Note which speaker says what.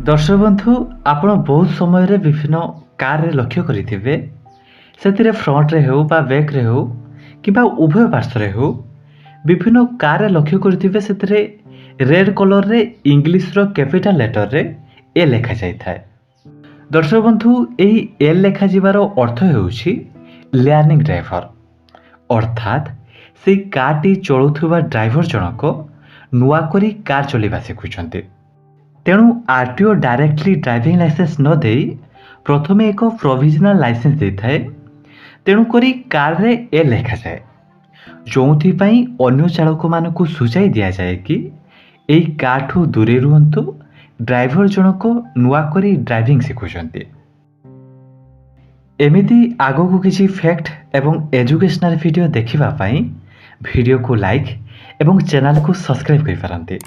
Speaker 1: दर्शक बंधु आपण बहुत समय रे विभिन्न कार रे लक्ष्य करिथिबे सेतिरे फ्रंट रे हो बा बैक रे हो किबा उभय पार्श्व रे हो विभिन्न कार रे लक्ष्य करिथिबे सेतिरे रेड कलर रे इंग्लिश रो कैपिटल लेटर रे ए लेखा जाय थाए। दर्शक बंधु एही ए लेखा जिवारो अर्थ हेउछि लर्निंग ड्राइवर अर्थात से कारटी चलुथुबा ड्राइवर जनक नुआ करी कार चलेबा शिखुछन्ते। तेणु आरटीओ डायरेक्टली ड्राइविंग लाइसेंस न दे प्रथमे एक प्रोविजनल लाइसेंस देता है। तेणुकरी कार रे ए लेखा जाए जो अन्य चालक मानक सूचाई दि जाए कि यही कार ठू दूरे रुहतु ड्राइवर जनक नुआ करी ड्राइविंग शिखुछन्ते। एमिति आगो किसी फैक्ट एवं एजुकेशनल वीडियो देखिबा पाई वीडियो को लाइक एवं चैनल को सब्सक्राइब करि पारंते।